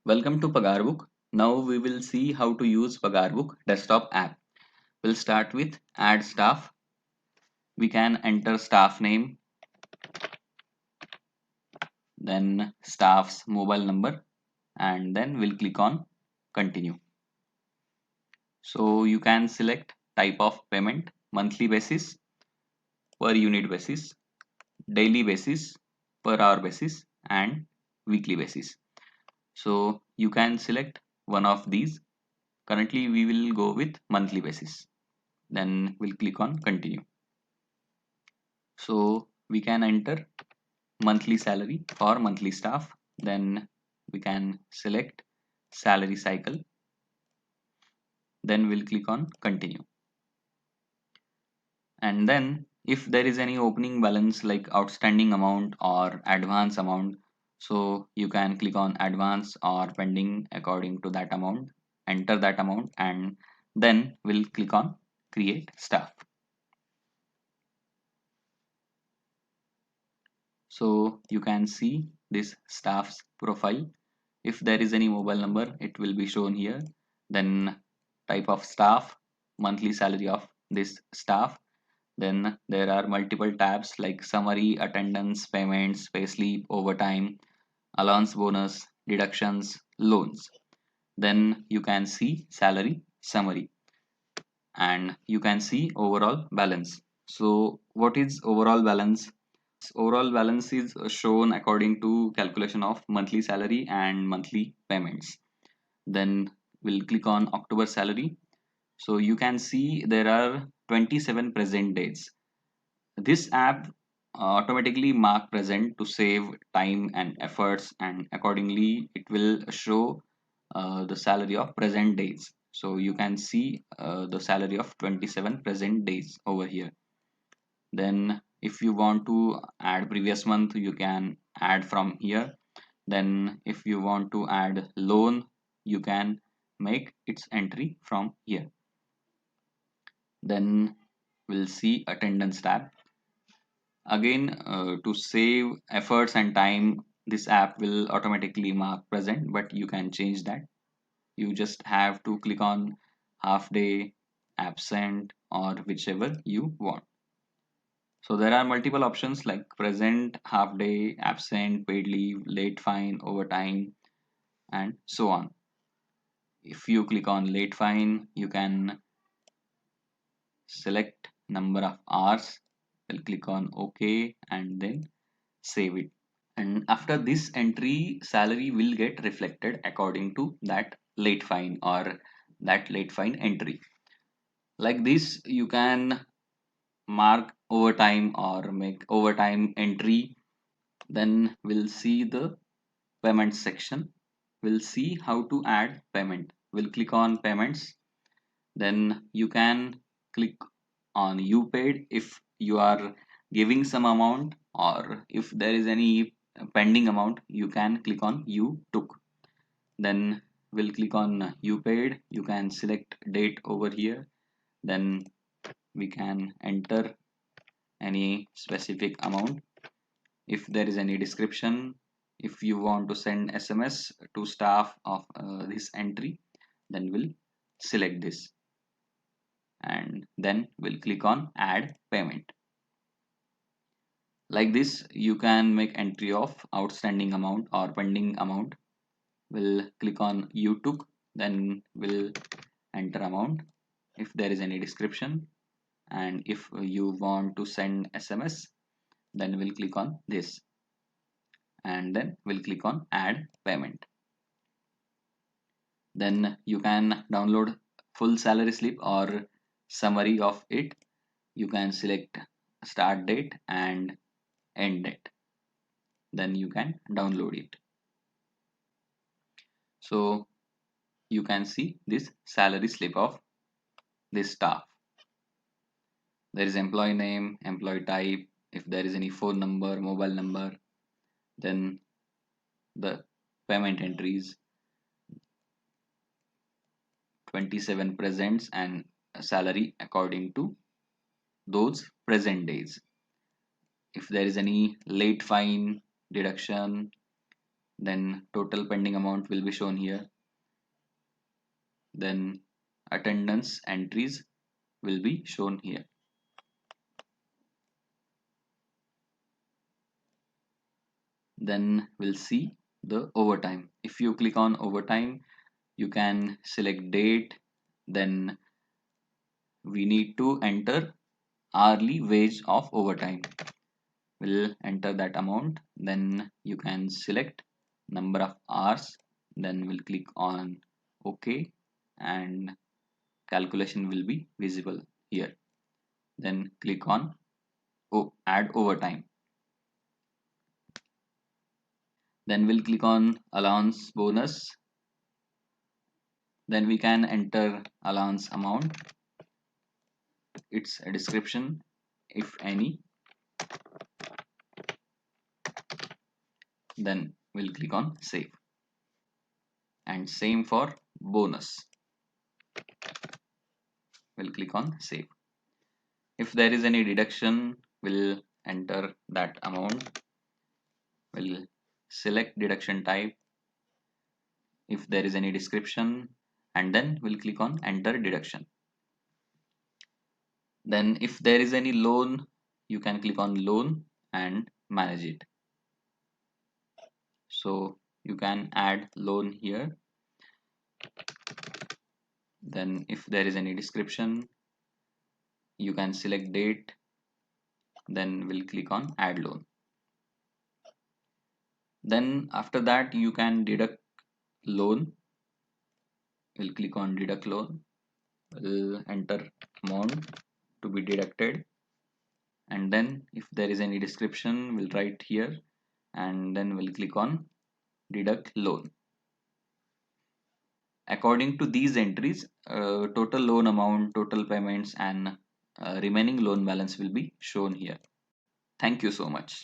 Welcome to Pagarbook. Now we will see how to use Pagarbook desktop app. We'll start with add staff. We can enter staff name, then staff's mobile number, and then we'll click on continue. So you can select type of payment, monthly basis, per unit basis, daily basis, per hour basis, and weekly basis. So you can select one of these. Currently we will go with monthly basis. Then we'll click on continue. So we can enter monthly salary for monthly staff. Then we can select salary cycle. Then we'll click on continue. And then if there is any opening balance like outstanding amount or advance amount, so you can click on advance or pending according to that amount, enter that amount, and then we'll click on create staff. So you can see this staff's profile. If there is any mobile number, it will be shown here. Then type of staff, monthly salary of this staff. Then there are multiple tabs like summary, attendance, payments, payslip, overtime, allowance bonus, deductions, loans. Then you can see salary summary and you can see overall balance. So what is overall balance? Overall balance is shown according to calculation of monthly salary and monthly payments. Then we'll click on October salary. So you can see there are 27 present dates. This app automatically mark present to save time and efforts, and accordingly it will show the salary of present days. So you can see the salary of 27 present days over here. Then if you want to add previous month, you can add from here. Then if you want to add loan, you can make its entry from here. Then we'll see attendance tab. Again, to save efforts and time, this app will automatically mark present, but you can change that. You just have to click on half day, absent, or whichever you want. So there are multiple options like present, half day, absent, paid leave, late fine, overtime, and so on. If you click on late fine, you can select number of hours. We'll click on OK and then save it. And after this entry, salary will get reflected according to that late fine or that late fine entry. Like this, you can mark overtime or make overtime entry. Then we'll see the payment section. We'll see how to add payment. We'll click on payments. Then you can click on you paid if you are giving some amount, or if there is any pending amount, you can click on you took. Then we'll click on you paid. You can select date over here. Then we can enter any specific amount. If there is any description, if you want to send SMS to staff of this entry, then we'll select this and then we'll click on add payment. Like this, you can make entry of outstanding amount or pending amount. We'll click on you took, then we'll enter amount if there is any description, and if you want to send SMS, then we'll click on this and then we'll click on add payment. Then you can download full salary slip or summary of it. You can select start date and end date, then you can download it. So you can see this salary slip of this staff. There is employee name, employee type, if there is any phone number, mobile number, then the payment entries, 27 presents and salary according to those present days. If there is any late fine, deduction, then total pending amount will be shown here, then attendance entries will be shown here. Then we'll see the overtime. If you click on overtime, you can select date, then we need to enter hourly wage of overtime. We'll enter that amount, then you can select number of hours, then we'll click on OK, and calculation will be visible here. Then click on add overtime. Then we'll click on allowance bonus. Then we can enter allowance amount, its a description if any. Then we'll click on save. And same for bonus. We'll click on save. If there is any deduction, we'll enter that amount. We'll select deduction type. If there is any description, and then we'll click on enter deduction. Then if there is any loan, you can click on loan and manage it. So you can add loan here. Then if there is any description, you can select date, then we'll click on add loan. Then after that you can deduct loan. We'll click on deduct loan. We'll enter amount to be deducted, and then if there is any description, we'll write here, and then we'll click on deduct loan. According to these entries, total loan amount, total payments, and remaining loan balance will be shown here. Thank you so much.